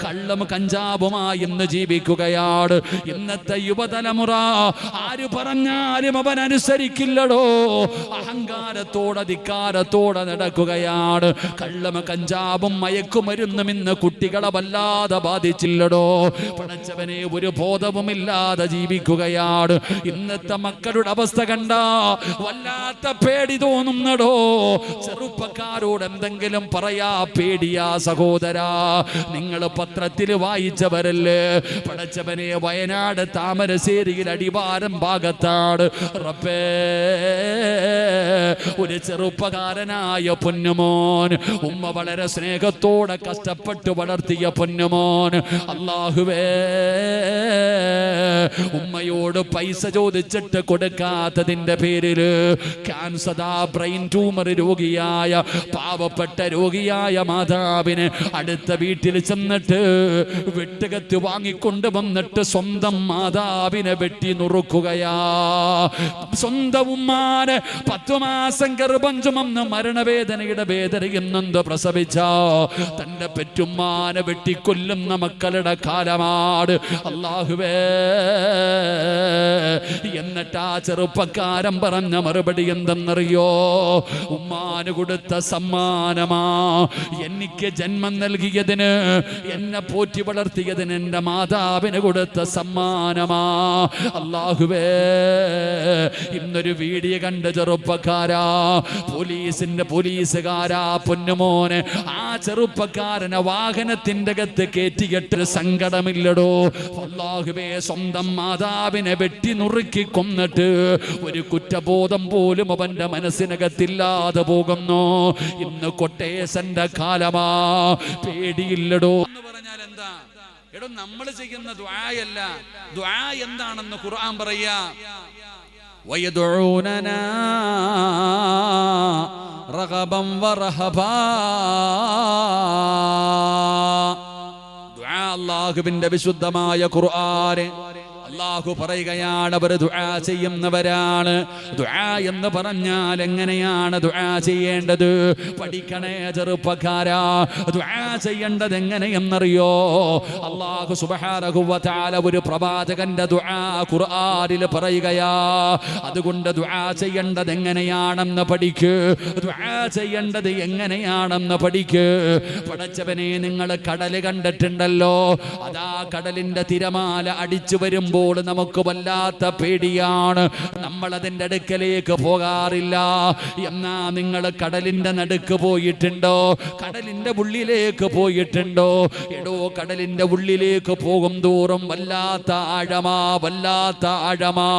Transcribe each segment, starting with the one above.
കള്ളും കഞ്ചാവുമായി ഇന്ന് ജീവിക്കുകയാണ്. ഇന്നത്തെ യുവതലമുറ ആര് പറഞ്ഞാലും അവൻ അനുസരിക്കില്ലടോ. അഹങ്കാരത്തോടെ ധിക്കാരത്തോടെ നടക്കുകയാണ്. കള്ളും കഞ്ചാവും മയക്കുമരുന്നും ഇന്ന് കുട്ടികളെ വല്ലാതെ ബാധിച്ചില്ലടോ. പടച്ചവനെ ഒരു ബോധവുമില്ലാതെ ജീവിക്കുകയാണ്. ഇന്നത്തെ മക്കളുടെ അവസ്ഥ കണ്ട വല്ലാത്ത പേടി തോന്നുന്നടോ. ചെറുപ്പക്കാരോട് എന്തെങ്കിലും പറയാ പേടിയാ സഹോദരാ. നിങ്ങൾ പത്രത്തിൽ വായിച്ചവരല്ലേ? പടച്ചവനെ വയനാട് താമരശ്ശേരിയിൽ അടിവാരം ഭാഗത്താണ് റബ്ബേ ഒരു ചെറുപ്പക്കാരനായ പൊന്നുമോൻ, ഉമ്മ വളരെ സ്നേഹത്തോടെ കഷ്ടപ്പെട്ട് വളർത്തിയ പൊന്നുമോൻ, അല്ലാഹുവേ ഉമ്മയോട് പൈസ ചോദിച്ചിട്ട് കൊടുക്കാത്തതിന്റെ പേരില് ക്യാൻസർ ബ്രെയിൻ ട്യൂമർ രോഗിയായ പാവപ്പെട്ട രോഗിയായ മാതാവിന് അടുത്ത വീട്ടിൽ ചെന്നിട്ട് വെട്ടുകത്തി വാങ്ങിക്കൊണ്ട് വന്നിട്ട് സ്വന്തം മാതാവിനെ വെട്ടി നുറുക്കുകയാ. സ്വന്തം ഉമ്മാനെ 10 മാസം ഗർഭം ചുമന്ന് മരണവേദനയുടെ വേദനയിൽ നൊന്ത് പ്രസവിച്ച തന്റെ പെറ്റുമ്മാനെ വെട്ടിക്കൊല്ലുന്ന മക്കളുടെ കാലമാണ്. അല്ലാഹുവേ എന്നിട്ട് ആ ചെറുപ്പക്കാരൻ പറഞ്ഞ മറുപടി എന്തെന്നറിയോ? ഉമ്മാന് കൊടുത്ത സമ്മാനമാ, എനിക്ക് ജന്മം നൽകിയതിന്, എന്നെ പോറ്റി വളർത്തിയതിന് എൻ്റെ മാതാവിന് കൊടുത്ത സമ്മാനമാ. അല്ലാഹുവേ ഇന്നൊരു വീഡിയോ കണ്ട ചെറുപ്പക്കാരാ, പോലീസുകാരാ പൊന്നുമോനെ ആ ചെറുപ്പക്കാരനെ വാഹനത്തിന്റെ അകത്ത് കയറ്റിയിട്ട് സങ്കടമില്ലടോ. അല്ലാഹുവേ സ്വന്തം മാതാവിനെ വെട്ടി നുറുക്കി കൊന്നിട്ട് ഒരു കുറ്റബോധം പോലും അവന്റെ മനസ്സിനകത്തില്ലാതെ പോകുന്നു. ഇന്ന് കൊട്ടേശന്റെ കാലമാ, പേടിയില്ലടോ എന്ന് പറഞ്ഞാൽ എന്താ? എടോ നമ്മൾ ചെയ്യുന്ന ദുആയല്ല, ദുആ എന്താണെന്ന് ഖുർആൻ പറയാ. വയദുഊനനാ റഗബൻ വറഹബാ. ദുആ അല്ലാഹുവിന്റെ വിശുദ്ധമായ ഖുർആൻ അല്ലാഹു പറയുകയാണ്, അവർ ദുആ ചെയ്യുന്നവരാണ്. ദുആ എന്ന് പറഞ്ഞാൽ എങ്ങനെയാണ് ദുആ ചെയ്യേണ്ടത്? പഠിക്കണേ ചെറുപ്പക്കാരാ. ദുആ ചെയ്യേണ്ടത് എങ്ങനെയെന്നറിയോ? അല്ലാഹു സുബ്ഹാനഹു വ തആല ഒരു പ്രവാചകന്റെ ദുആ ഖുർആനിൽ പറയുകയാ. അതുകൊണ്ട് ദുആ ചെയ്യേണ്ടത് എങ്ങനെയാണെന്ന് പഠിക്ക്. ദുആ ചെയ്യേണ്ടത് എങ്ങനെയാണെന്ന് പഠിക്ക്. പടച്ചവനെ, നിങ്ങൾ കടൽ കണ്ടിട്ടുണ്ടല്ലോ? അതാ കടലിന്റെ തിരമാല അടിച്ചു വരുമ്പോൾ നമുക്ക് വല്ലാത്ത പേടിയാണ്. നമ്മൾ അതിൻ്റെ അടുക്കലേക്ക് പോകാറില്ല. എന്നാ നിങ്ങൾ കടലിന്റെ നടുക്ക് പോയിട്ടുണ്ടോ? കടലിന്റെ ഉള്ളിലേക്ക് പോയിട്ടുണ്ടോ? എടോ കടലിന്റെ ഉള്ളിലേക്ക് പോകും തോറും വല്ലാത്ത ആഴമാ, വല്ലാത്ത ആഴമാ.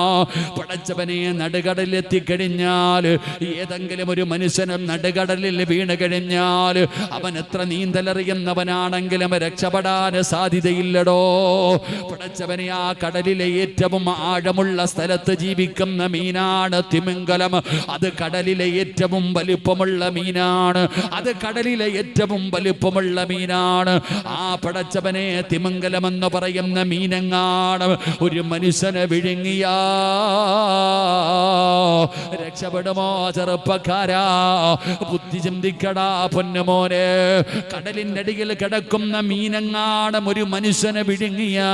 പടച്ചവനെ, നടുകടലിലെത്തിക്കഴിഞ്ഞാൽ ഏതെങ്കിലും ഒരു മനുഷ്യനും നടുകടലിൽ വീണ് കഴിഞ്ഞാൽ അവൻ എത്ര നീന്തലറിയുന്നവനാണെങ്കിലും രക്ഷപ്പെടാൻ സാധ്യതയില്ലടോ. പടച്ചവനെ, ആ കടലിലെ ഏറ്റവും ആഴമുള്ള സ്ഥലത്ത് ജീവിക്കുന്ന മീനാണ് തിമിംഗലം. അത് കടലിലെ ഏറ്റവും വലിപ്പമുള്ള മീനാണ്. അത് കടലിലെ ഏറ്റവും വലിപ്പമുള്ള മീനാണ്. ആ പടച്ചവനെ, തിമിംഗലം എന്ന് പറയുന്ന മീനെങ്ങാണ് ഒരു മനുഷ്യനെ വിഴുങ്ങിയാ രക്ഷപ്പെടുമോ ചെറുപ്പക്കാരാ? ബുദ്ധി ചിന്തിക്കടാ പൊന്നുമോനെ. കടലിന്റെ അടിയിൽ കിടക്കുന്ന മീനെങ്ങാണ് ഒരു മനുഷ്യനെ വിഴുങ്ങിയാ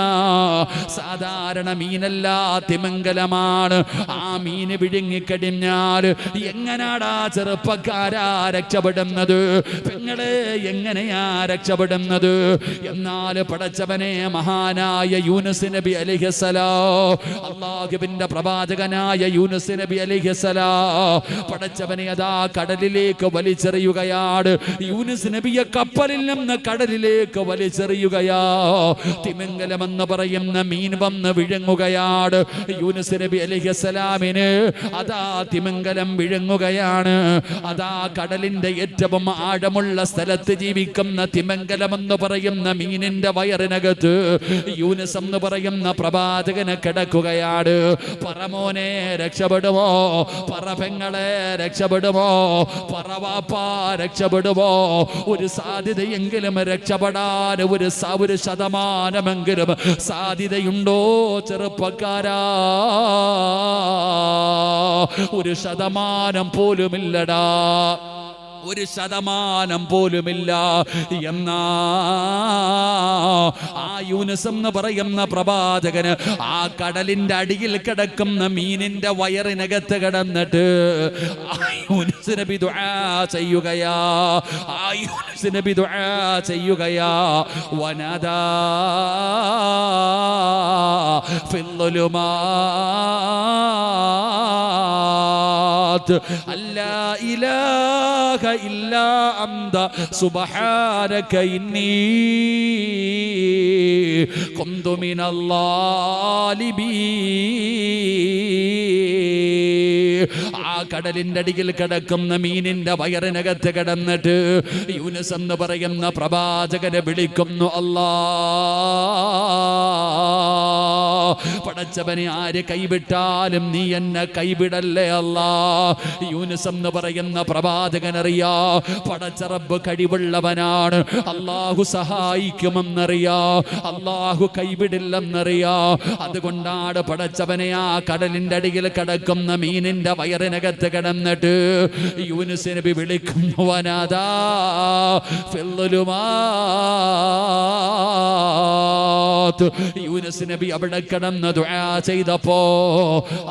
സാധാരണ മീനല്ല, തിമിംഗലമാണ്. ആ മീന് വിഴുങ്ങിക്കഴിഞ്ഞാൽ എങ്ങനാടാ ചെറുപ്പക്കാരാ രക്ഷപ്പെടുന്നത്? പെങ്ങളെ, എങ്ങനെയാ രക്ഷപ്പെടുന്നത്? എന്നാൽ പടച്ചവനെ, മഹാനായ യൂനുസ് നബി അലൈഹിസ്സലാം, അല്ലാഹുവിന്റെ പ്രവാചകനായ യൂനുസ് നബി അലൈഹിസ്സലാം പടച്ചവനെ അതാ കടലിലേക്ക് വലിച്ചെറിയുകയാണ്. യൂനുസ് നബിയെ കപ്പലിൽ നിന്ന് കടലിലേക്ക് വലിച്ചെറിയുകയാ. തിമിംഗലം എന്ന് പറയുന്ന മീൻ വന്ന് വിഴുങ്ങുകയാണ്. യൂനുസ് നബി അലൈഹിസ്സലാമിന് അതാ തിമിംഗലം വിഴുങ്ങുകയാണ്. അതാ കടലിന്റെ ഏറ്റവും ആഴമുള്ള സ്ഥലത്ത് ജീവിക്കുന്ന തിമിംഗലം എന്ന് പറയുന്ന മീനിന്റെ വയറിനകത്ത് യൂനുസ് എന്ന് പറയുന്ന പ്രവാചകനെ കിടക്കുകയാണ്. പറമോനെ, രക്ഷപ്പെടുമോ? പറപെങ്ങളെ, രക്ഷപ്പെടുമോ? പറവാപ്പാ, രക്ഷപ്പെടുമോ? ഒരു സാധ്യതയെങ്കിലും രക്ഷപ്പെടാൻ ഒരു ശതമാനമെങ്കിലും സാധ്യതയുണ്ടോ ചെറുപ്പക്കാരാ? ഒരു ശതമാനം പോലുമില്ലടാ, ഒരു ശതമാനം പോലുമില്ല. എന്നാ ആ യൂനുസ് എന്ന് പറയുന്ന പ്രവാചകന് ആ കടലിന്റെ അടിയിൽ കിടക്കുന്ന മീനിന്റെ വയറിനകത്ത് കിടന്നിട്ട് ആ യൂനുസ് നബി ദുആ ചെയ്യുകയാ. ആ യൂനുസ് നബി ദുആ ചെയ്യുകയാ. വനദാ ഫിൽ ളുമാത് അല്ലാ ഇലാഹ ഇല്ലാ അന്ത സുബ്ഹാനക ഇന്നി കുന്തു മിനൽ ളാലിബീൻ. ആ കടലിന്റെ അടിയിൽ കിടക്കുന്ന മീനിന്റെ വയറിനകത്ത് കിടന്നിട്ട് യൂനുസ് എന്ന് പറയുന്ന പ്രവാചകനെ വിളിക്കുന്നു, അല്ലാ പടച്ചവനെ ആര് കൈവിട്ടാലും നീ എന്നെ കൈവിടല്ലേ അല്ലാ. യൂനുസ് എന്ന് പറയുന്ന പ്രവാചകനറിയാ പടച്ച റബ്ബ് കഴിവുള്ളവനാണ്, അല്ലാഹു സഹായിക്കുമെന്നറിയാ, അല്ലാഹു കൈവിടില്ലെന്നറിയാ. അതുകൊണ്ടാണ് പടച്ചവനെ ആ കടലിന്റെ അടിയിൽ കിടക്കുന്ന മീനിന്റെ വയറിനകത്ത് കിടന്നിട്ട് യൂനുസ് നബി വിളിക്കുന്നു, വനദാ ഫിൽ ളുമാത്. യൂനുസ് നബി അവിടെ കിടന്ന് ദുആ ചെയ്തപ്പോ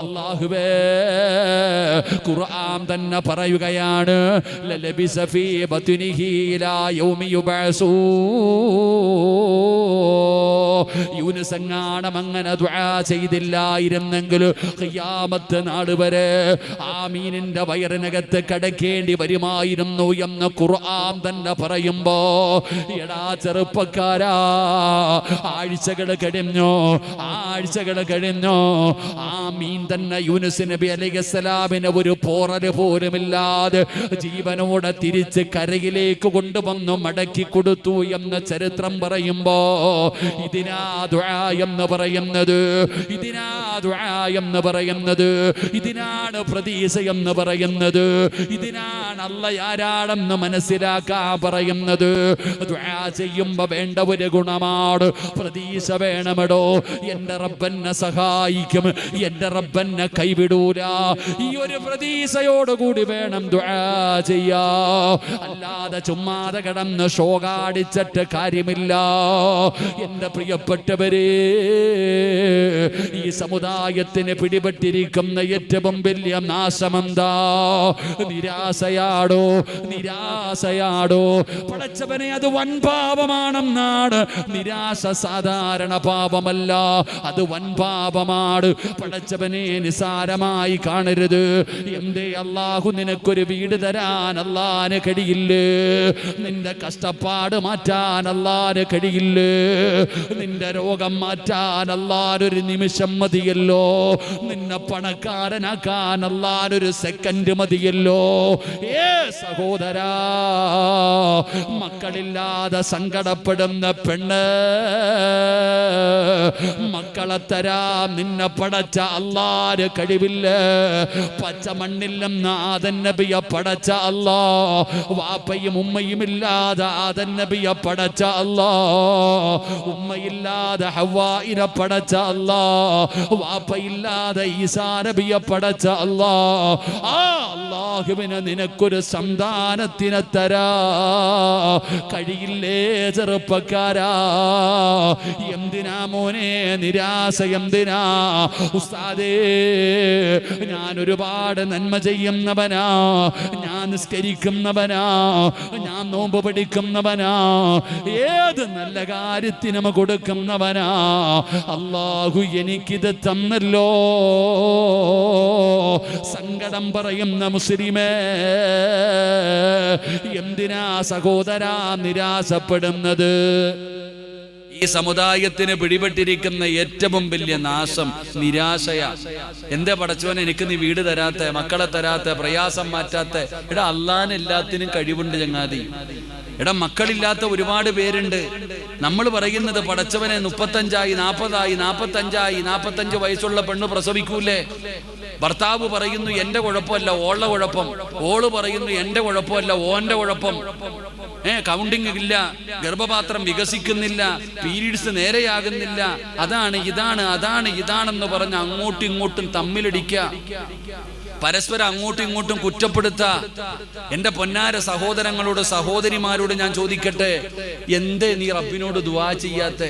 അല്ലാഹുവേ ഖുർആൻ തന്നെ പറയുകയാണ്, ലലബിസ ഫീ ബത്നിഹി ഇലാ യൗമി യുബഅസൂ. യൂനുസ് എങ്ങാനും അങ്ങനെ ദുആ ചെയ്തില്ലായിരുന്നെങ്കിൽ ഖിയാമത്ത് നാൾ വരെ ആ മീനിന്റെ വയറിനകത്ത് കിടക്കേണ്ടി വരുമായിരുന്നു എന്ന് ഖുർആൻ തന്നെ പറയുമ്പോ, എടാ ചെറുപ്പക്കാരാ, ആഴ്ചകൾ കഴിഞ്ഞു, ആ മീൻ തന്നെ യൂനുസ് നബി അലൈഹിസ്സലാമിനെ ഒരു പോറല് പോലുമില്ലാതെ ജീവനോടെ തിരിച്ച് കരയിലേക്ക് കൊണ്ടുവന്നു മടക്കി കൊടുത്തു എന്ന ചരിത്രം പറയുമ്പോ, ഇതിനാ ദുആ എന്ന് പറയുന്നത്, ഇതിനാണ് പ്രതീക്ഷ എന്ന് പറയുന്നത്, ഇതിനാണ് അല്ലാഹ് ആരാണെന്ന് മനസ്സിലാക്കാൻ പറയുന്നത്. ദുആ ചെയ്യുമ്പോ വേണ്ട ഒരു ഗുണമാണ് പ്രതീക്ഷ വേണമെടോ. എന്റെ റബ്ബെന്നെ സഹായിക്കും, എന്റെ റബ്ബെന്നെ കൈവിടൂല. ഈ ഒരു പ്രതീക്ഷയോടുകൂടി വേണം ദുആ ചെയ്യാ. അല്ലാതെ ചുമ്മാതെ കിടന്ന് ഷോകാടിച്ചിട്ട് കാര്യമില്ല. എന്റെ പ്രിയപ്പെട്ടവരെ, ഈ സമുദായത്തിന് പിടിപെട്ടിരിക്കുന്ന ഏറ്റവും വലിയ നാശമെന്താ? നിരാശയാടോ. പടച്ചവനെ, അത് വൻ പാപമാണെന്നാണ്. നിരാശ സാധാരണ പാപമല്ല, അത് വൻ പാപമാണ്. പടച്ചവനെ നിസാരമായി കാണരുത്. എന്തേ അല്ലാഹു നിനക്കൊരു വീട് തരാൻ അല്ലാഹുവിന് കഴിയില്ലേ? നിന്റെ കഷ്ടപ്പാട് മാറ്റാൻ അല്ലാഹുവിന് കഴിയില്ലേ? നിന്റെ രോഗം മാറ്റാൻ അല്ലാഹുവിനൊരു നിമിഷം മതിയല്ലോ. നിന്നെ പണക്കാരനാക്കാൻ അല്ലാഹുവിനൊരു സെക്കൻഡ് മതിയല്ലോ. സഹോദരാ, മക്കളില്ലാതെ സങ്കടപ്പെടുന്ന പെണ്ണ്, മക്കളെ തരാൻ നിന്നെ പടച്ച അല്ലാഹുവിന് കഴിവില്ല. പച്ചമണ്ണിൽ നിന്ന് ആദം നബിയെ പടച്ച അല്ലാഹ്, വാപ്പയും ഉമ്മയും ഇല്ലാതെ ആദം നബിയെ പടച്ച അല്ലാഹ്, ഉമ്മയില്ലാതെ ഹവ്വായിനെ പടച്ച അല്ലാഹ്, വാപ്പയില്ലാതെ ഈസാ നബിയെ പടച്ച അല്ലാഹ്. ആ അല്ലാഹുവിനെ നിനക്കൊരു സന്താനത്തിനെ തരാ കഴിയില്ലേ ചെറുപ്പക്കാരാ? എന്തിനാ മോനെ നിരാശ? എന്തിനാ ഉസ്താദേ? ഞാൻ ഒരുപാട് നന്മ ചെയ്യുന്നവനാ, ഞാൻ നിസ്കരിക്കുന്നവനാ, ഞാൻ നോമ്പ് പിടിക്കുന്നവനാ, ഏത് നല്ല കാര്യത്തിനും കൊടുക്കുന്നവനാ. അല്ലാഹു എനിക്കിത് തന്നല്ലോ. സങ്കടം പറയുന്ന മുസ്ലിമേ, എന്തിനാ സഹോദരാ നിരാശപ്പെടുന്നത്? ഈ സമുദായത്തിന് പിടിപെട്ടിരിക്കുന്ന ഏറ്റവും വലിയ നാശം നിരാശയാ. എന്റെ പടച്ചോനെ, എനിക്ക് നീ വീട് തരാത്ത, മക്കളെ തരാത്ത, പ്രയാസം മാറ്റാത്ത. എടാ, അള്ളാന് എല്ലാത്തിനും കഴിവുണ്ട് ചങ്ങാതി. എടാ, മക്കളില്ലാത്ത ഒരുപാട് പേരുണ്ട്. നമ്മൾ പറയുന്നത് പടച്ചവനെ 35 45 വയസ്സുള്ള പെണ്ണ് പ്രസവിക്കൂലേ? ഭർത്താവ് പറയുന്നു എന്റെ കുഴപ്പമല്ല ഓളുടെ കുഴപ്പം, ഓള് പറയുന്നു എന്റെ കുഴപ്പമല്ല ഓന്റെ കുഴപ്പം. കൗണ്ടിങ് ഇല്ല, ഗർഭപാത്രം വികസിക്കുന്നില്ല, പീരീഡ്സ് നേരെയാകുന്നില്ല, അതാണ് ഇതാണെന്ന് പറഞ്ഞ് അങ്ങോട്ടും ഇങ്ങോട്ടും തമ്മിലടിക്കുക. പരസ്പരം അങ്ങോട്ടും ഇങ്ങോട്ടും കുറ്റപ്പെടുത്താ. എന്റെ പൊന്നാര സഹോദരങ്ങളോട് സഹോദരിമാരോട് ഞാൻ ചോദിക്കട്ടെ, എന്തേ നീ റബ്ബിനോട് ദുആ ചെയ്യാത്തെ?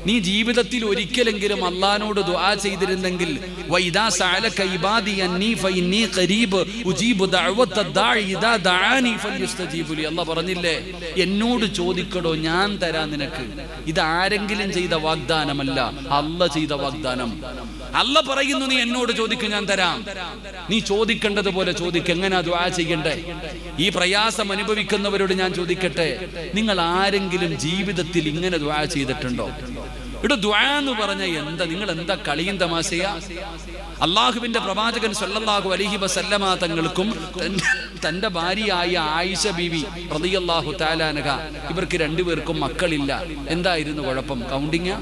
നീ ജീവിതത്തിൽ ഒരിക്കലെങ്കിലും അള്ളാഹിനോട് ദുആ ചെയ്തിരുന്നെങ്കിൽ വഇദാ സഅലക ഇബാദി അന്നി ഫഇന്നി ഖരീബ് ഉജീബു ദഅവത ദാഇ ഇദാ ദഅാനി ഫൽയസ്തജീബു ലി. അല്ലാഹ് പറഞ്ഞില്ലേ, എന്നോട് ചോദിക്കടോ, ഞാൻ തരാം നിനക്ക്. ഇത് ആരെങ്കിലും ചെയ്ത വാഗ്ദാനമല്ല, അല്ലാഹ് ചെയ്ത വാഗ്ദാനം. അല്ലാഹ് പറയുന്നു, നീ എന്നോട് ചോദിക്കും, ഞാൻ തരാം. നീ ചോദിക്കേണ്ടതുപോലെ ചോദിക്ക. എങ്ങനെയാ ദുആ ചെയ്യണ്ടേ? ഈ പ്രയാസം അനുഭവിക്കുന്നവരോട് ഞാൻ ചോദിക്കട്ടെ, നിങ്ങൾ ആരെങ്കിലും ജീവിതത്തിൽ ഇങ്ങനെ ദുആ ചെയ്തിട്ടുണ്ടോ? ഇവിടെ ദുആ എന്ന് പറഞ്ഞ എന്താ? നിങ്ങൾ എന്താ കളിയും തമാശയാ? അള്ളാഹുവിന്റെ പ്രവാചകൻ സല്ലല്ലാഹു അലൈഹി വസല്ലമ തങ്ങൾക്കും തന്റെ ഭാര്യയായ ആയിഷ ബീവി റളിയല്ലാഹു തആല അൻഹ, ഇവർക്ക് രണ്ടുപേർക്കും മക്കളില്ല. എന്തായിരുന്നു കുഴപ്പം? കൗണ്ടിങ്ങാ?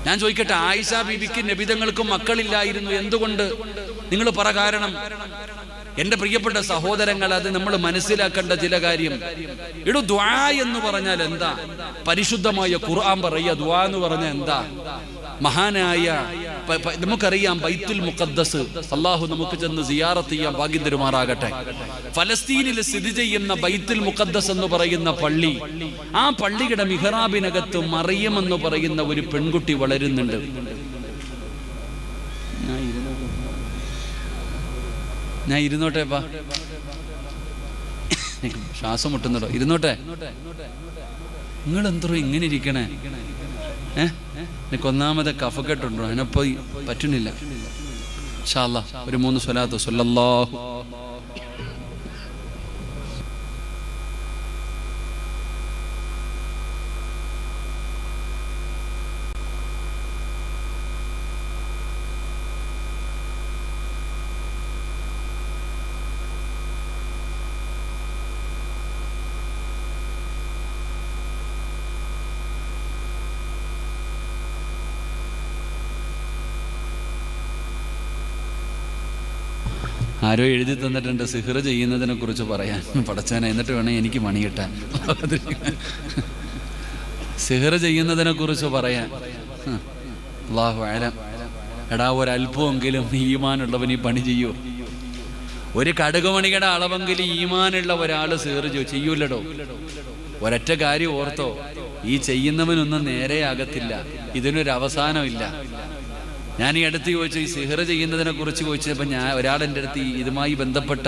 ഞാൻ ചോദിക്കട്ടെ, ആയിഷ ബീവിക്ക് നബിതങ്ങൾക്കും മക്കളില്ലായിരുന്നു. എന്തുകൊണ്ട്? നിങ്ങൾ പറ കാരണം. എന്റെ പ്രിയപ്പെട്ട സഹോദരങ്ങൾ, അത് നമ്മൾ മനസ്സിലാക്കേണ്ട ചില കാര്യം. ഇവിടെ ദുആ എന്ന് പറഞ്ഞാൽ എന്താ? പരിശുദ്ധമായ ഖുർആൻ പറയുക ദുആ എന്ന് പറഞ്ഞാൽ എന്താ? മഹാനായ നമുക്കറിയാം ബൈത്തുൽ മുഖദ്ദസ്, അള്ളാഹു നമുക്ക് ചെന്ന് സിയാറത്ത് ചെയ്യാൻ ഭാഗ്യം തരുമാറാകട്ടെ. ഫലസ്തീനിൽ സ്ഥിതി ചെയ്യുന്ന ബൈത്തുൽ മുഖദ്ദസ് എന്ന് പറയുന്ന പള്ളി, ആ പള്ളിയുടെ മിഹ്റാബിനകത്ത് മറിയം എന്ന് പറയുന്ന ഒരു പെൺകുട്ടി വളരുന്നുണ്ട്. ഞാൻ ഇരുന്നോട്ടെപ്പാ, ശ്വാസം മുട്ടുന്നുണ്ടോ? ഇരുന്നോട്ടെ. നിങ്ങൾ എന്തോ ഇങ്ങനെ ഇരിക്കണേ? എനിക്ക് ഒന്നാമത്തെ കഫക്കെട്ടുണ്ടോ? അതിനപ്പോ പറ്റുന്നില്ല. ഇൻഷാ അല്ലാഹ് ഒരു 3 സ്വലാത്ത് സ്വല്ലല്ലാഹു. ആരോ എഴുതി തന്നിട്ടുണ്ട് സിഹ്ർ ചെയ്യുന്നതിനെ കുറിച്ച് പറയാൻ. പടച്ചവനെ, എന്നിട്ട് വേണം എനിക്ക് മണി കിട്ടാൻ. സിഹ്ർ ചെയ്യുന്നതിനെ കുറിച്ച് പറയാൻ. അല്ലാഹു അഅലം. എടാ, ഒരല്പമെങ്കിലും ഈമാനുള്ളവൻ ഈ പണി ചെയ്യൂ? ഒരു കടുകുമണിയുടെ അളവെങ്കിലും ഈമാനുള്ള ഒരാൾ സിഹ്ർ ചെയ്യൂലടോ. ഒരൊറ്റ കാര്യം ഓർത്തോ, ഈ ചെയ്യുന്നവനൊന്നും നേരെയാകത്തില്ല. ഇതിനൊരു അവസാനമില്ല. ഞാൻ ഈ അടുത്ത് ചോദിച്ചു, ഈ സിഹ്ർ ചെയ്യുന്നതിനെ കുറിച്ച് ചോദിച്ചപ്പോൾ ഒരാൾ എൻ്റെ അടുത്ത് ഇതുമായി ബന്ധപ്പെട്ട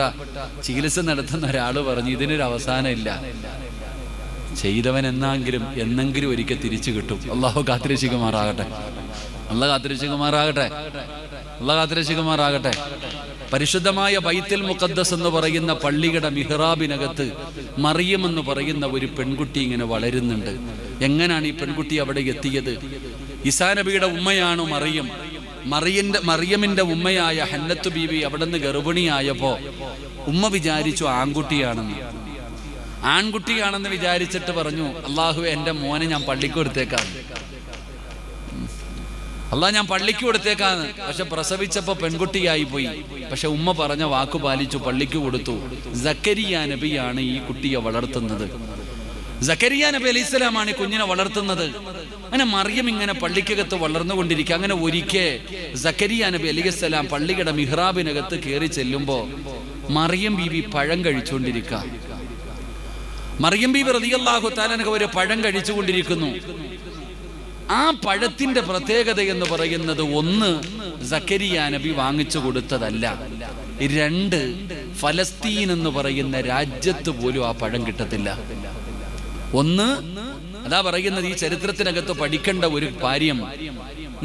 ചികിത്സ നടത്തുന്ന ഒരാൾ പറഞ്ഞു, ഇതിനൊരു അവസാനം ഇല്ല. ചെയ്തവൻ എന്നെങ്കിലും ഒരിക്കൽ തിരിച്ചു കിട്ടും. അള്ളാഹു കാത്തിരക്ഷിക്കുമാറാകട്ടെ. അള്ളാഹ് കാത്തിരക്ഷിക്കുമാറാകട്ടെ. അള്ളാഹ് കാത്തിരക്ഷിക്കുമാറാകട്ടെ. പരിശുദ്ധമായ ബൈത്തുൽ മുഖദ്ദസ് എന്ന് പറയുന്ന പള്ളിയുടെ മിഹ്റാബിനകത്ത് മറിയം എന്ന് പറയുന്ന ഒരു പെൺകുട്ടി ഇങ്ങനെ വളരുന്നുണ്ട്. എങ്ങനെയാണ് ഈ പെൺകുട്ടി അവിടെ എത്തിയത്? ഈസാ നബിയുടെ ഉമ്മയാണ് മറിയം. മറിയമിന്റെ ഉമ്മയായ ഹന്നത്ത് ബീവി അവിടെ നിന്ന് ഗർഭിണിയായപ്പോ ഉമ്മ വിചാരിച്ചു ആൺകുട്ടിയാണെന്ന് വിചാരിച്ചിട്ട് പറഞ്ഞു, അള്ളാഹുവേ, എൻ്റെ മോനെ ഞാൻ പള്ളിക്ക് കൊടുത്തേക്കാം. ഞാൻ പള്ളിക്ക് കൊടുത്തേക്കാന്ന്. പക്ഷെ പ്രസവിച്ചപ്പോ പെൺകുട്ടിയായി പോയി. പക്ഷെ ഉമ്മ പറഞ്ഞ വാക്കു പാലിച്ചു, പള്ളിക്ക് കൊടുത്തു. സക്കരിയ നബിയാണ് ഈ കുട്ടിയെ വളർത്തുന്നത്. സക്കരിയ നബി അലൈഹി സ്വലാമാണ് ഈ കുഞ്ഞിനെ വളർത്തുന്നത്. അങ്ങനെ മറിയം ഇങ്ങനെ പള്ളിക്കകത്ത് വളർന്നുകൊണ്ടിരിക്കുക. അങ്ങനെ ഒരിക്കൽ സക്കരിയ നബി അലൈഹി സ്വലാം പള്ളിയുടെ മിഹ്റാബിനകത്ത് കയറി ചെല്ലുമ്പോ മറിയം ബീവി പഴം കഴിച്ചുകൊണ്ടിരിക്കുക. മറിയം ബീവി റളിയല്ലാഹു തആല അൻഹ ഒരു പഴം കഴിച്ചുകൊണ്ടിരിക്കുന്നു. ആ പഴത്തിന്റെ പ്രത്യേകത എന്ന് പറയുന്നത്, 1, സക്കരിയ നബി വാങ്ങിച്ചു കൊടുത്തതല്ല. 2, ഫലസ്തീൻ എന്ന് പറയുന്ന രാജ്യത്ത് പോലും ആ പഴം കിട്ടത്തില്ല. 1, അതാ പറയുന്നത്, ഈ ചരിത്രത്തിനകത്ത് പഠിക്കേണ്ട ഒരു കാര്യം,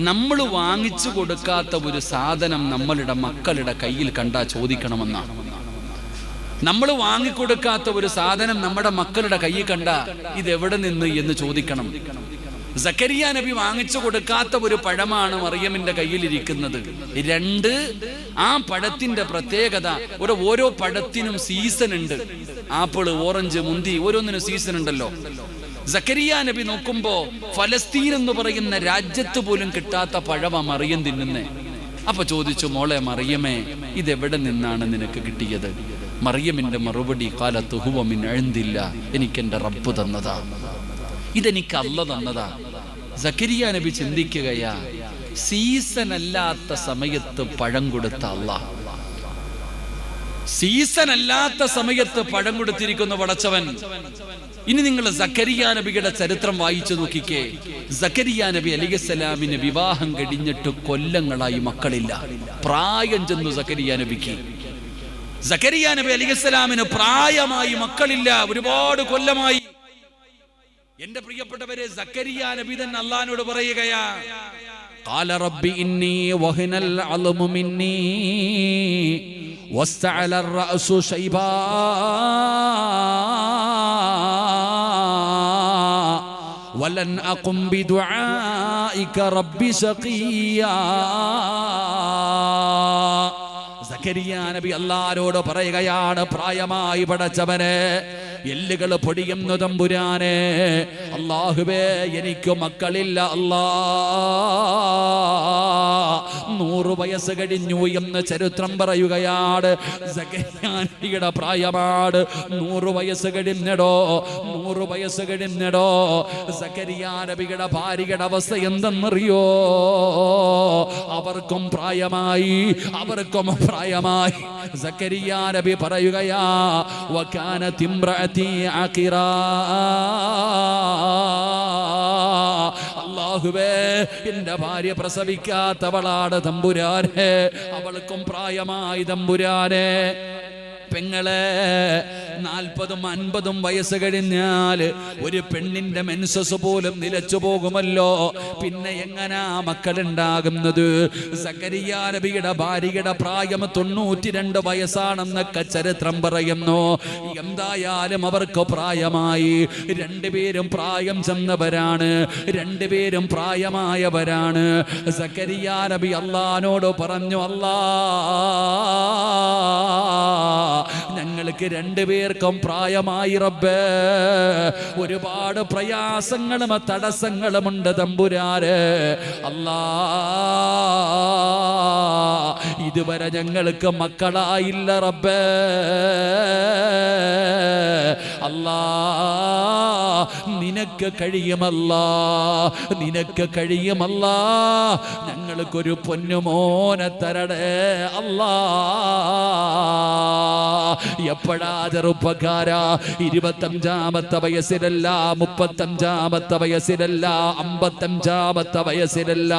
നമ്മൾ വാങ്ങിച്ചു കൊടുക്കാത്ത ഒരു സാധനം നമ്മളുടെ മക്കളുടെ കയ്യിൽ കണ്ടാ ചോദിക്കണമെന്നാണ്. നമ്മൾ വാങ്ങിക്കൊടുക്കാത്ത ഒരു സാധനം നമ്മുടെ മക്കളുടെ കയ്യിൽ കണ്ട ഇതെവിടെ നിന്ന് എന്ന് ചോദിക്കണം. സക്കരിയ നബി വാങ്ങിച്ചു കൊടുക്കാത്ത ഒരു പഴമാണ് മറിയമിന്റെ കയ്യിലിരിക്കുന്നത്. 2, ആ പഴത്തിന്റെ പ്രത്യേകത, ഓരോ പഴത്തിനും സീസൺ ഉണ്ട്. ആപ്പിള്, ഓറഞ്ച്, മുന്തി, ഓരോന്നിനും സീസൺ ഉണ്ടല്ലോ. സക്കരിയ നബി നോക്കുമ്പോ ഫലസ്തീൻ എന്ന് പറയുന്ന രാജ്യത്ത് പോലും കിട്ടാത്ത പഴമാ മറിയം തിന്നുന്നേ. അപ്പൊ ചോദിച്ചു, മോളെ മറിയമേ, ഇതെവിടെ നിന്നാണ് നിനക്ക് കിട്ടിയത്? മറിയമിന്റെ മറുപടി, ഖാലത്ത് ഹുവ മിൻ ഇൻദില്ല, എനിക്കെന്റെ റബ്ബ് തന്നതാ, ഇതെനിക്ക് അല്ലാഹ് തന്നതാ. സക്കരിയ നബി ചിന്തിക്കുകയാ, സീസൺ അല്ലാത്ത സമയത്ത് പഴം കൊടുത്ത അല്ലാഹ് സീസൺ അല്ലാത്ത സമയത്ത് പഴം കൊടുത്തിരിക്കുന്ന പടച്ചവൻ. ഇനി നിങ്ങൾ സക്കരിയ നബിയുടെ ചരിത്രം വായിച്ചു നോക്കിക്കേ. സക്കരിയ നബി അലൈഹിസ്സലാമിന് വിവാഹം കഴിഞ്ഞിട്ട് കൊല്ലങ്ങളായി മക്കളില്ല. പ്രായം ചെന്നു സക്കരിയ നബിക്ക്. സക്കരിയ നബി അലൈഹിസ്സലാമിന് പ്രായമായി മക്കളില്ല, ഒരുപാട് കൊല്ലമായി. എന്റെ പ്രിയപ്പെട്ടവരെ, സക്കരിയ നബി തന്നെ അല്ലാഹുവിനോട് പറയുകയാ, ഖാല റബ്ബി ഇന്നി വഹനൽ അൽമു മിന്നി വസ്തഅല അർ-റഅസു ശൈബാ വലൻ അഖും ബിദുആഇക റബ്ബി ശഖിയാ. സക്കരിയ നബി അല്ലാഹുവോട് പറയുകയാണ്, പ്രായമായി പടച്ചവനെ, എല്ലുകൾ പൊടിയുന്നു തമ്പുരാനെ, അല്ലാഹുവേ എനിക്ക് മക്കളില്ല അല്ലാ. 100 വയസ്സ് കഴിഞ്ഞു എന്ന് ചരിത്രം പറയുകയാണ്. സക്കരിയ നബിയുടെ പ്രായമാണ്. 100 വയസ്സ് കഴിഞ്ഞടോ, 100 വയസ്സ് കഴിഞ്ഞടോ. സക്കരിയ നബിയുടെ ഭാര്യയുടെ അവസ്ഥ എന്തെന്നറിയോ? അവർക്കും പ്രായമായി, അവർക്കും പ്രായമായി. സക്കരിയ നബി പറയുകയാ, വകാനത് ഇംറഅതി ആഖിറാ. അല്ലാഹുവേ, എന്റെ ഭാര്യ പ്രസവിക്കാത്തവളാണ് തമ്പുരാനെ, അവൾക്കും പ്രായമായി തമ്പുരാനെ. പെങ്ങളെ, 40ഉം 50ഉം വയസ്സ് കഴിഞ്ഞാൽ ഒരു പെണ്ണിന്റെ മെൻസസ് പോലും നിലച്ചു പോകുമല്ലോ. പിന്നെ എങ്ങനാ മക്കളുണ്ടാകുന്നത്? സക്കരിയ നബിയുടെ ഭാര്യയുടെ പ്രായം 92 വയസ്സാണെന്നൊക്കെ ചരിത്രം പറയുന്നു. എന്തായാലും അവർക്ക് പ്രായമായി. രണ്ടുപേരും പ്രായം ചെന്നവരാണ്, രണ്ടുപേരും പ്രായമായവരാണ്. സക്കരിയ നബി അല്ലാഹുവോട് പറഞ്ഞു, അല്ലാ, ഞങ്ങൾക്ക് രണ്ടുപേർക്കും പ്രായമായി റബ്ബേ, ഒരുപാട് പ്രയാസങ്ങളും തടസ്സങ്ങളുമുണ്ട് തമ്പുരാനെ. അല്ലാ, ഇതുവരെ ഞങ്ങൾക്ക് മക്കളായില്ല റബ്ബേ. അല്ലാ, നിനക്ക് കഴിയുമല്ലാ, നിനക്ക് കഴിയുമല്ലാ, ഞങ്ങൾക്കൊരു പൊന്നുമോനെ തരണേ അല്ലാ. എപ്പോഴാ ചെറുപ്പക്കാരാ? 25-ാമത്തെ വയസ്സിലല്ല, 35-ാമത്തെ വയസ്സിലല്ല, 55-ാമത്തെ വയസ്സിലല്ല,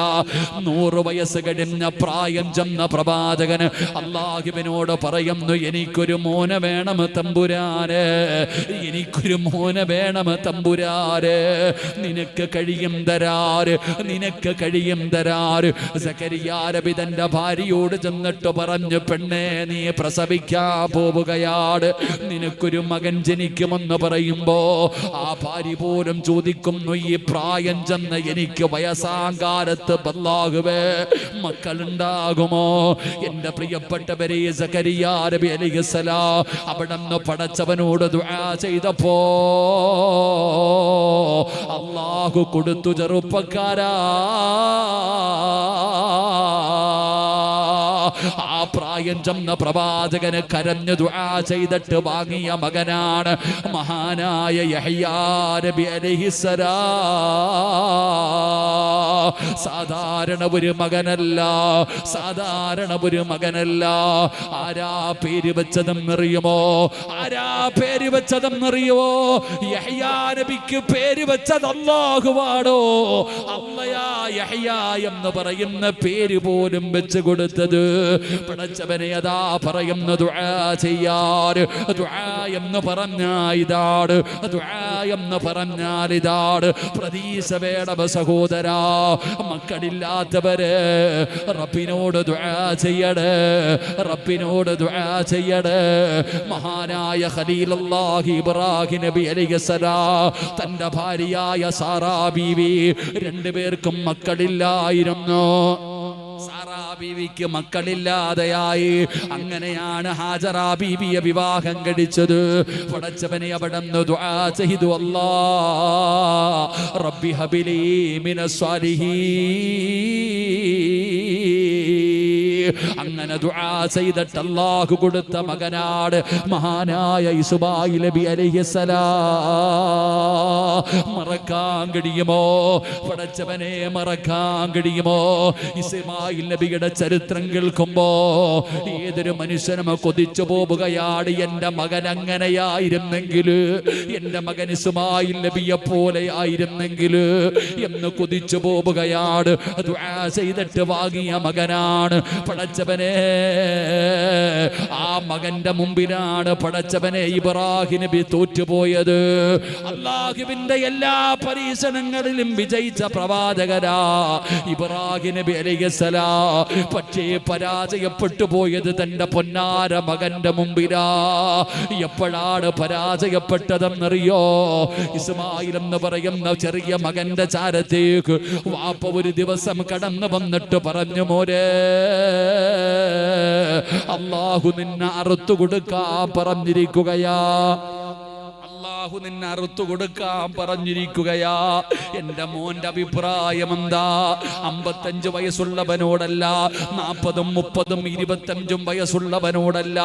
100 വയസ്സ് കഴിഞ്ഞ പ്രായം ചെന്ന പ്രവാചകന് അല്ലാഹുവിനോട് പറയുന്നു, എനിക്കൊരു മോനെ വേണം തമ്പുരാനെ, എനിക്കൊരു മോനെ വേണം തമ്പുരാനെ. നിനക്ക് കഴിയും തരാറ്, നിനക്ക് കഴിയും തരാറ്. സക്കരിയ നബി തന്റെ ഭാര്യയോട് ചെന്നിട്ട് പറഞ്ഞു, പെണ്ണേ, നീ പ്രസവിക്കാൻ പോവുകയാണ്, നിനക്കൊരു മകൻ ജനിക്കുമെന്ന് പറയുമ്പോ ആ ഭാര്യ പോലും ചോദിക്കുന്നു, ഈ പ്രായം ചെന്ന് എനിക്ക് വയസ്സാങ്കാലത്ത് അല്ലാഹുവേ മക്കളുണ്ടാകുമോ? എന്റെ പ്രിയപ്പെട്ടവരെ, സക്കരിയ നബി അലൈഹിസ്സലാം അവിടുന്ന് പടച്ചവനോട് ദുആ ചെയ്തപ്പോ അല്ലാഹു കൊടുത്തു ചെറുപ്പക്കാരാ. ആ പ്രായം ചെന്ന പ്രവാചകന് കരഞ്ഞു ദുആ ചെയ്തിട്ട് വാങ്ങിയ മകനാണ് മഹാനായ യഹ്യാ നബി അലൈഹിസ്സലാം. സാധാരണ ഒരു മകനല്ല, സാധാരണ ഒരു മകനല്ല. ആരാ പേര് വെച്ചതെന്നറിയുമോ? ആരാ പേര് വെച്ചതെന്നറിയുമോ? യഹ്യാ നബിക്ക് പേര് വെച്ചത് അല്ലാഹുവാണോ? അല്ലയാ യഹ്യാ എന്ന് പറയുന്ന പേര് പോലും വെച്ച് കൊടുത്തത് പടച്ചവനെ. അതാ പറയുന്ന ദുആ ചെയ്യാറ്. ദുആ എന്ന് പറഞ്ഞാൽ ഇതാണ്, ദുആ എന്ന് പറഞ്ഞാൽ ഇതാണ്. പ്രതീക്ഷ വേണം സഹോദരാ. മക്കളില്ലാത്തവര് റബ്ബിനോട് ദുആ ചെയ്യണേ, റബ്ബിനോട് ദുആ ചെയ്യണേ. മഹാനായ ഖലീലുല്ലാഹി ഇബ്രാഹിം നബി അലൈഹിസ്സലാം തന്റെ ഭാര്യയായ സാറാ ബീവി, രണ്ടുപേർക്കും മക്കളില്ലായിരുന്നു. സാറാ ബീവിക്ക് മക്കളില്ലാതെയായി. അങ്ങനെയാണ് ഹാജറാ ബീവിയെ വിവാഹം കഴിച്ചത്. പടച്ചവനെ അവിടുന്ന് ദുആ ചെയ്തു, അല്ലാ റബ്ബി ഹബിലി മിനസ് സ്വാലിഹീൻ. അങ്ങനെ ദുആ ചെയ്തിട്ട് അല്ലാഹു കൊടുത്ത മകനാണ് മഹാനായ ഇസ്മായിൽ നബി അലൈഹിസ്സലാം. മറക്കാൻ കഴിയുമോ പടച്ചവനെ, മറക്കാൻ കഴിയുമോ? ഇസ്മായിൽ നബിയുടെ ചരിത്രം കേൾക്കുമ്പോ ഏതൊരു മനുഷ്യനും കൊതിച്ചു പോവുകയാണ്, എന്റെ മകൻ അങ്ങനെയായിരുന്നെങ്കിൽ, എന്റെ മകൻ ഇസ്മായിൽ നബിയെ പോലെ ആയിരുന്നെങ്കിൽ എന്ന് കൊതിച്ചു പോവുകയാണ്. ദുആ ചെയ്തിട്ട് വാങ്ങിയ മകനാണ് പടച്ചവനെ. ആ മകന്റെ മുമ്പിലാണ് പടച്ചവനെ ഇബ്രാഹിം നബി തോറ്റുപോയത്. അല്ലാഹുവിന്റെ എല്ലാ പരീക്ഷണങ്ങളിലും വിജയിച്ച പ്രവാചകരാ ഇബ്രാഹിം നബി അലൈഹിസ്സലാം. പക്ഷേ പരാജയപ്പെട്ടു പോയത് തന്റെ പൊന്നാര മകന്റെ മുമ്പിലാ. എപ്പോഴാണ് പരാജയപ്പെട്ടതെന്നറിയോ? ഇസ്മായിൽ എന്ന് പറയുന്ന ചെറിയ മകന്റെ ചാരത്തേക്ക് വാപ്പ ഒരു ദിവസം കടന്നു വന്നിട്ട് പറഞ്ഞു, മോനെ, അല്ലാഹു നിന്നെ അറുത്തു കൊടുക്കാൻ പറഞ്ഞിരിക്കുകയാ, അല്ലാഹു നിന്നെ അറുത്തു കൊടുക്കാൻ പറഞ്ഞിരിക്കുകയാ. എന്റെ മോന്റെ അഭിപ്രായം എന്താ? 55 വയസ്സുള്ളവനോടല്ല, 40, 30, 25 വയസ്സുള്ളവനോടല്ല,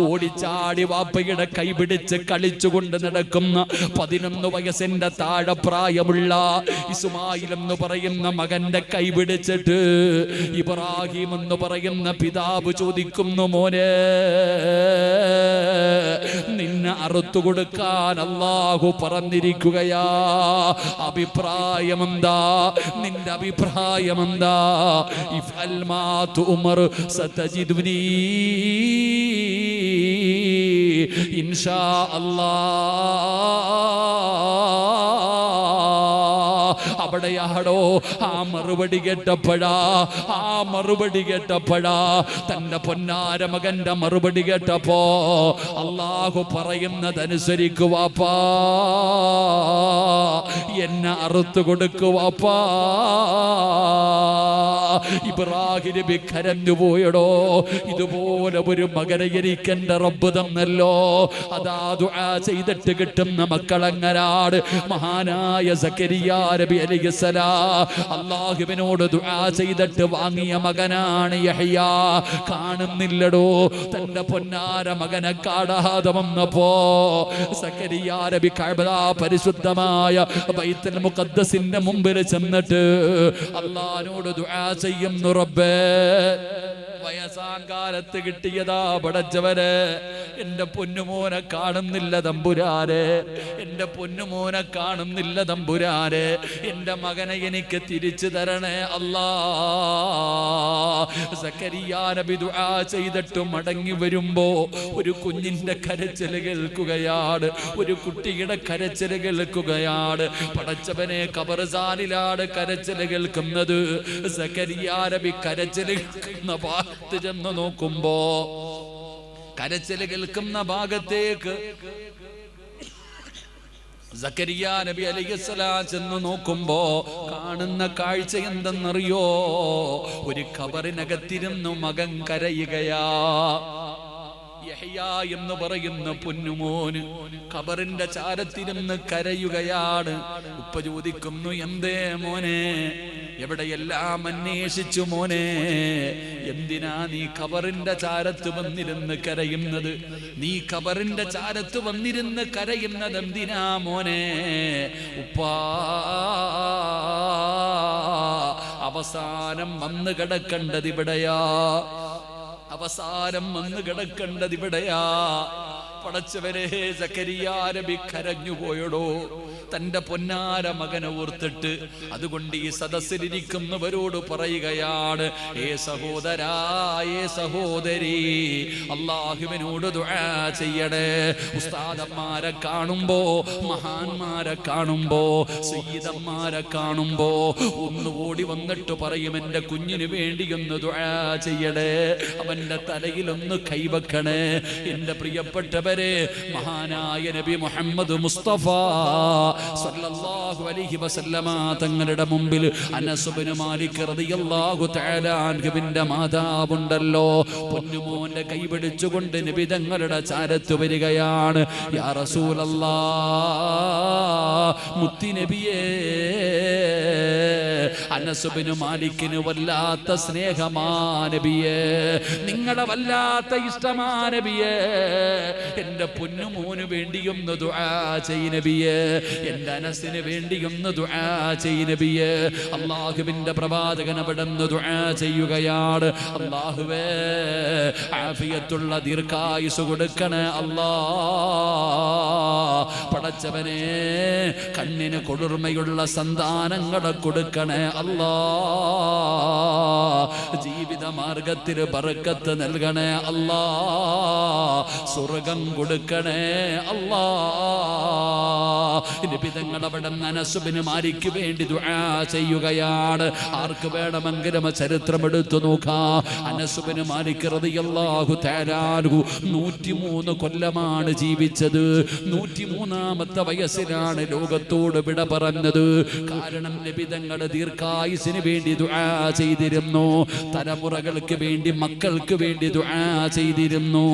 ഓടിച്ചാടി വാപ്പയുടെ കൈപിടിച്ച് കളിച്ചുകൊണ്ട് നടക്കുന്ന 11 വയസ്സിന്റെ താഴെ പ്രായമുള്ള ഇസ്മായിൽ എന്ന് പറയുന്ന മകന്റെ കൈപിടിച്ചിട്ട് ഇബ്രാഹിം എന്ന് പറയുന്ന പിതാവ് ചോദിക്കുന്നു, മോനെ, നിന്നെ അറുത്തു കൊടുക്കാൻ അല്ലാഹു പറഞ്ഞിരിക്കുകയാ. അഭിപ്രായമെന്താ? നിന്റെ അഭിപ്രായമെന്താ? ഇഫ്അൽ മാ തുമർ സതജിദുനി ഇൻഷാ അല്ലാഹ്. അവിടെയാടോ ആ മറുപടി കേട്ടപ്പോഴാ തന്റെ പൊന്നാര മകന്റെ മറുപടി കേട്ടപ്പോ അല്ലാഹു പറയുന്നതനുസരിക്കുവാപ്പാ, എന്നെ അറുത്തു കൊടുക്കുവാപ്പാ. ഇബ്രാഹിം നബി കരഞ്ഞുപോയടോ. ഇതുപോലെ ഒരു മകനെ എനിക്ക് എന്റെ റബ്ബ് തന്നല്ലോ. അതാ ദുആ ചെയ്തിട്ട് കിട്ടുന്ന മക്കളങ്ങനാട് മഹാനായ സക്കരിയാ നബി അലൈഹിസ്സലാം. അല്ലാഹുവിനോട് ദുആ ചെയ്തിട്ട് വാങ്ങിയ മകനാണ് യഹ്യാ. കാണുന്നില്ലടോ തന്റെ പൊന്നാര മകനെ കാണാതെ വന്നപ്പോ സക്കരിയാ നബി കഅബ പരിശുദ്ധമായ ബൈത്തുൽ മുഖദ്ദസിന്റെ മുമ്പിൽ ചെന്നിട്ട് അല്ലാഹുവോട് ദുആ ചെയ്യുന്നു, റബ്ബേ, വയസ്സാം കാലത്ത് കിട്ടിയതാ പടച്ചവരെ, എന്റെ പൊന്നുമോനെ കാണുന്നില്ല തമ്പുരാനെ, എന്റെ പൊന്നുമോനെ കാണുന്നില്ല തമ്പുരാനെ, എന്റെ മകനെ എനിക്ക് തിരിച്ചു തരണേ അല്ലാ. സക്കരിയാ നബി ദുആ ചെയ്തിട്ട് മടങ്ങി വരുമ്പോ ഒരു കുഞ്ഞിന്റെ കരച്ചിൽ കേൾക്കുകയാണ്, ഒരു കുട്ടിയുടെ കരച്ചിൽ കേൾക്കുകയാണ്. പടച്ചവനെ, ഖബർസ്ഥാനിലാണ് കരച്ചിൽ കേൾക്കുന്നത്. സക്കരിയാ നബി കരച്ചിൽ കേൾക്കുന്ന ഭാഗത്ത് ചെന്ന് നോക്കുമ്പോ, കരച്ചിൽ കേൾക്കുന്ന ഭാഗത്തേക്ക് സക്കരിയാ നബി അലൈഹിസ്സലാം ചെന്ന് നോക്കുമ്പോ കാണുന്ന കാഴ്ച എന്തെന്നറിയോ? ഒരു ഖബറിനകത്തിരുന്നു മകൻ കരയുകയാ. യഹ്യാ എന്ന് പറയുന്ന പൊന്നുമോന് ഖബറിന്റെ ചാരത്തിരുന്ന് കരയുകയാണ്. ഉപ്പ ചോദിക്കുന്നു, എന്തേ മോനെ, എവിടെയെല്ലാം അന്വേഷിച്ചു മോനെ, എന്തിനാ നീ ഖബറിന്റെ ചാരത്ത് വന്നിരുന്ന് കരയുന്നത്? നീ ഖബറിന്റെ ചാരത്ത് വന്നിരുന്ന് കരയുന്നത് എന്തിനാ മോനെ? ഉപ്പാ, അവസാനം വന്ന് കിടക്കേണ്ടത് ഇവിടെയാ, അവസാനം വന്ന് കിടക്കേണ്ടത് ഇവിടെയാ. പടച്ചവരെ, സക്കരിയാ നബി കരഞ്ഞുപോയടോ തന്റെ പൊന്നാര മകനെ ഓർത്തിട്ട്. അതുകൊണ്ട് ഈ സദസ്സിലിരിക്കുന്നവരോട് പറയുകയാണ്, ഏ സഹോദരാ, ഏ സഹോദരി, അല്ലാഹുവിനോട് ദുആ ചെയ്യണേ. ഉസ്താദന്മാരെ കാണുമ്പോ, മഹാന്മാരെ കാണുമ്പോ, സയ്യിദന്മാരെ കാണുമ്പോ ഒന്ന് ഓടി വന്നിട്ട് പറയും, എന്റെ കുഞ്ഞിന് വേണ്ടി ഒന്ന് ദുആ ചെയ്യണേ, അവന്റെ തലയിലൊന്ന് കൈവെക്കണേ. എന്റെ പ്രിയപ്പെട്ടവരെ, മഹാനായ നബി മുഹമ്മദ് മുസ്തഫ സല്ലല്ലാഹു അലൈഹി വസല്ലമ തങ്ങളുടെ മുമ്പിൽ അനസ് ഇബ്നു മാലിക് റളിയല്ലാഹു തആല അൻഹുവിന്റെ മാതാവുണ്ടല്ലോ, പൊന്നുമോന്റെ കൈ പിടിച്ചുകൊണ്ട് നബി തങ്ങളുടെ ചാരത്ത് വരികയാണ്. യാ റസൂലല്ലാഹ്, മുത്തി നബിയേ, അനസ് ബിൻ മാലിക്കിന് വല്ലാത്ത സ്നേഹമാ നബിയേ, നിങ്ങളെ വല്ലാത്ത ഇഷ്ടമാ നബിയേ. എന്റെ പൊന്നുമോന് വേണ്ടിയൊന്ന് ദുആ ചെയ്യ് നബിയേ, എന്റെ അനസിന് വേണ്ടിയൊന്ന് ദുആ ചെയ്യ് നബിയേ. അല്ലാഹുവിന്റെ പ്രവാചകൻ അവിടുന്ന് ദുആ ചെയ്യുകയാണ്. അല്ലാഹുവേ, ആഫിയത്തുള്ള ദീർഘായുസ് കൊടുക്കണേ അല്ലാ. പടച്ചവനെ, കണ്ണിന് കുളിർമയുള്ള സന്താനങ്ങളെ കൊടുക്കണേ അല്ലാ. ജീവിത മാർഗത്തിൽ ബർക്കത്ത് നൽകണേ അല്ലാ. സ്വർഗം കൊടുക്കണേ അല്ലാ. നിബിതങ്ങൾ അവിടെ അനസ് ബിൻ മാലിക്ക് വേണ്ടി ദുആ ചെയ്യുകയാണ്. ആർക്ക് വേണമെങ്കിലും ചരിത്രം എടുത്തു നോക്കാം. അനസ് ബിൻ മാലിക് റളിയല്ലാഹു തആല അൻഹു 103 കൊല്ലമാണ് ജീവിച്ചത്. 103ാമത്തെ വയസ്സിലാണ് ലോകത്തോട് വിട പറഞ്ഞത്. കാരണം നിബിതങ്ങൾ ദീർഘായുസിന് വേണ്ടി ദുആ ചെയ്തിരുന്നു. തലമുറകൾക്ക് വേണ്ടി, മക്കൾക്ക് വേണ്ടി ദുആ ചെയ്തിരുന്നു.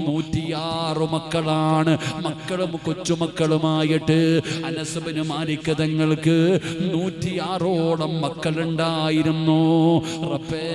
106 മക്കളാണ്. മക്കളും കൊച്ചുമക്കളുമായിട്ട് അനസ് ബിൻ മാലിക് തങ്ങൾക്ക് 106ഓളം മക്കളുണ്ടായിരുന്നു. റബ്ബേ,